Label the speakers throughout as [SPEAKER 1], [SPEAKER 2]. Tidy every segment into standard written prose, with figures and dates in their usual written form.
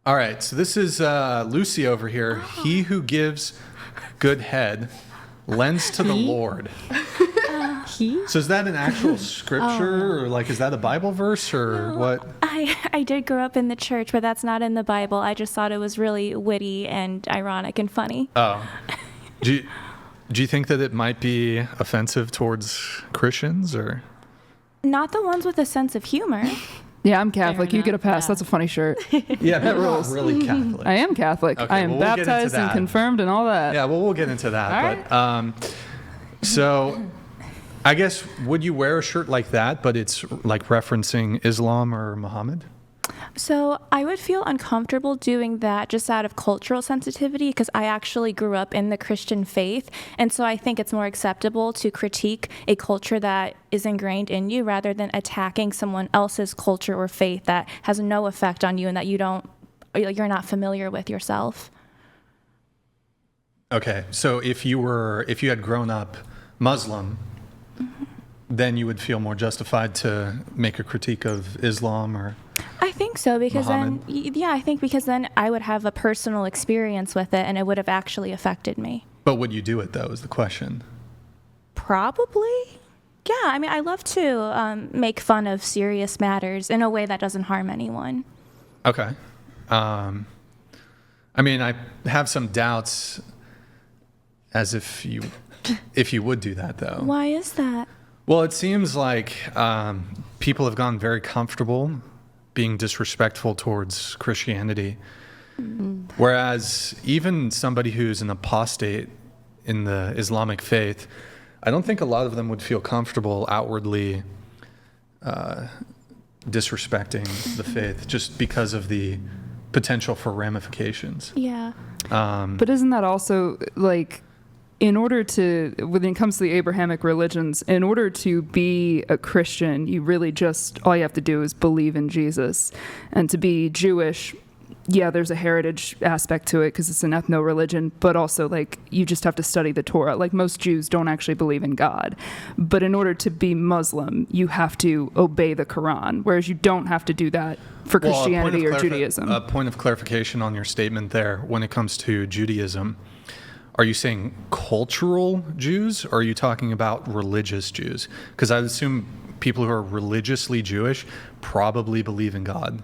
[SPEAKER 1] All right, so this is Lucy over here. Oh. He who gives good head lends to the Lord.
[SPEAKER 2] He?
[SPEAKER 1] So is that an actual scripture, or like is that a Bible verse, or
[SPEAKER 2] No,
[SPEAKER 1] what?
[SPEAKER 2] I did grow up in the church, but that's not in the Bible. I just thought it was really witty and ironic and funny.
[SPEAKER 1] Oh. Do you think that it might be offensive towards Christians, or?
[SPEAKER 2] Not the ones with a sense of humor.
[SPEAKER 3] Yeah, I'm Catholic.
[SPEAKER 2] Fair
[SPEAKER 3] You get a
[SPEAKER 2] enough,
[SPEAKER 3] pass.
[SPEAKER 2] yeah.
[SPEAKER 3] That's a funny shirt.
[SPEAKER 1] Yeah,
[SPEAKER 3] that rules.
[SPEAKER 1] Really Catholic.
[SPEAKER 3] I am Catholic.
[SPEAKER 1] Okay,
[SPEAKER 3] I am
[SPEAKER 1] well, we'll get into
[SPEAKER 3] baptized and
[SPEAKER 1] that.
[SPEAKER 3] confirmed and all that.
[SPEAKER 1] Yeah, well, we'll get into that.
[SPEAKER 3] All
[SPEAKER 1] but
[SPEAKER 3] right.
[SPEAKER 1] So, I guess, would you wear a shirt like that, but it's like referencing Islam or Muhammad?
[SPEAKER 2] So I would feel uncomfortable doing that just out of cultural sensitivity because I actually grew up in the Christian faith. And so I think it's more acceptable to critique a culture that is ingrained in you rather than attacking someone else's culture or faith that has no effect on you and that you're not familiar with yourself.
[SPEAKER 1] Okay, so if you had grown up Muslim, then you would feel more justified to make a critique of Islam or
[SPEAKER 2] I think so because
[SPEAKER 1] Muhammad?
[SPEAKER 2] because then I would have a personal experience with it and it would have actually affected me.
[SPEAKER 1] But would you do it though is the question.
[SPEAKER 2] Probably. Yeah, I mean, I love to make fun of serious matters in a way that doesn't harm anyone.
[SPEAKER 1] Okay. I mean, I have some doubts as if you would do that though.
[SPEAKER 2] Why is that?
[SPEAKER 1] Well, it seems like people have gotten very comfortable being disrespectful towards Christianity, whereas even somebody who's an apostate in the Islamic faith, I don't think a lot of them would feel comfortable outwardly disrespecting the faith just because of the potential for ramifications.
[SPEAKER 2] Yeah.
[SPEAKER 3] But isn't that also like, in order to, when it comes to the Abrahamic religions, in order to be a Christian, you really just, all you have to do is believe in Jesus. And to be Jewish, yeah, there's a heritage aspect to it because it's an ethno-religion, but also like you just have to study the Torah. Like most Jews don't actually believe in God. But in order to be Muslim, you have to obey the Quran, whereas you don't have to do that for Christianity or Judaism.
[SPEAKER 1] A point of clarification on your statement there when it comes to Judaism. Are you saying cultural Jews, or are you talking about religious Jews? Because I assume people who are religiously Jewish probably believe in God.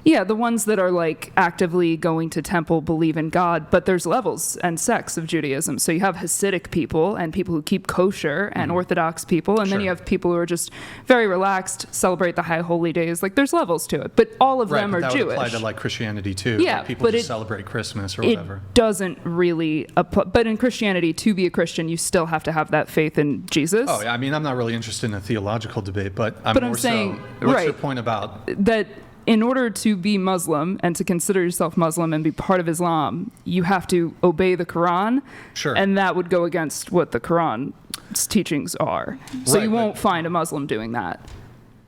[SPEAKER 3] Yeah, the ones that are like actively going to temple believe in God, but there's levels and sects of Judaism. So you have Hasidic people and people who keep kosher and Orthodox people, and then you have people who are just very relaxed, celebrate the high holy days. Like there's levels to it, but all of them are
[SPEAKER 1] that
[SPEAKER 3] Jewish.
[SPEAKER 1] Would apply to like Christianity too.
[SPEAKER 3] Yeah,
[SPEAKER 1] like people
[SPEAKER 3] but
[SPEAKER 1] just celebrate Christmas or whatever.
[SPEAKER 3] It doesn't really apply. But in Christianity, to be a Christian, you still have to have that faith in Jesus.
[SPEAKER 1] Oh, yeah. I mean, I'm not really interested in a theological debate, but I'm
[SPEAKER 3] saying,
[SPEAKER 1] what's your point about
[SPEAKER 3] that? In order to be Muslim and to consider yourself Muslim and be part of Islam, you have to obey the Quran.
[SPEAKER 1] Sure.
[SPEAKER 3] And that would go against what the Quran's teachings are. So you won't find a Muslim doing that.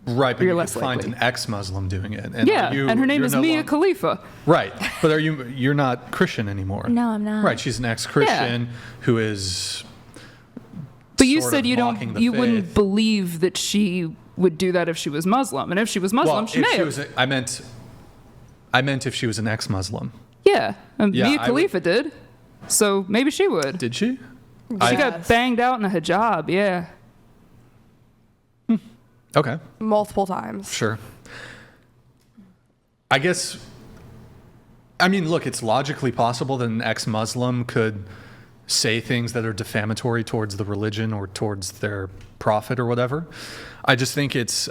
[SPEAKER 1] Right, but you could find an ex-Muslim doing it. And
[SPEAKER 3] and her name is Mia Khalifa.
[SPEAKER 1] Right, but you're not Christian anymore.
[SPEAKER 2] No, I'm not.
[SPEAKER 1] Right, she's an ex-Christian who is.
[SPEAKER 3] But you said you wouldn't believe that she would do that if she was Muslim, and if she was Muslim, she may have.
[SPEAKER 1] I meant if she was an ex-Muslim.
[SPEAKER 3] Yeah, Mia Khalifa did, so maybe she would.
[SPEAKER 1] Did she?
[SPEAKER 3] She got banged out in a hijab. Yeah.
[SPEAKER 1] Okay.
[SPEAKER 4] Multiple times.
[SPEAKER 1] Sure. I guess. I mean, look, it's logically possible that an ex-Muslim could say things that are defamatory towards the religion or towards their prophet or whatever. I just think it's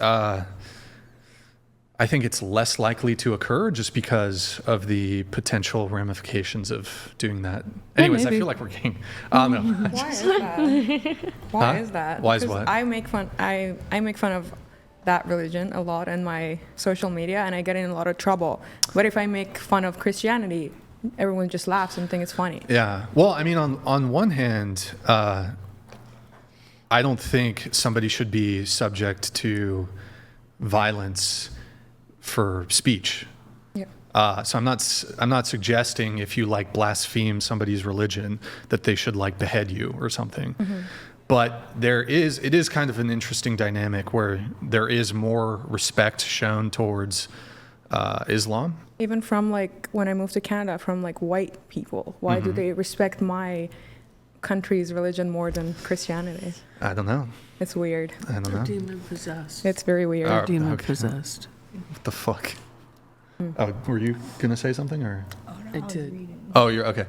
[SPEAKER 1] less likely to occur just because of the potential ramifications of doing that. Anyways, I feel like we're getting.
[SPEAKER 4] Why is that? Why is that?
[SPEAKER 1] Why is what?
[SPEAKER 4] I make fun of that religion a lot in my social media, and I get in a lot of trouble. But if I make fun of Christianity, everyone just laughs and thinks it's funny.
[SPEAKER 1] Yeah. Well, I mean, on one hand, I don't think somebody should be subject to violence for speech.
[SPEAKER 4] Yeah.
[SPEAKER 1] So I'm not suggesting if you like blaspheme somebody's religion that they should like behead you or something. Mm-hmm. But it is kind of an interesting dynamic where there is more respect shown towards Islam.
[SPEAKER 4] Even from like when I moved to Canada, from like white people, why do they respect my country's religion more than Christianity?
[SPEAKER 1] I don't know.
[SPEAKER 4] It's weird.
[SPEAKER 1] I don't know.
[SPEAKER 5] Demon possessed.
[SPEAKER 4] It's very weird.
[SPEAKER 1] Oh,
[SPEAKER 5] Demon
[SPEAKER 1] okay.
[SPEAKER 5] possessed.
[SPEAKER 1] What the fuck? Oh, were you gonna say something or?
[SPEAKER 5] I did.
[SPEAKER 1] Oh, you're okay.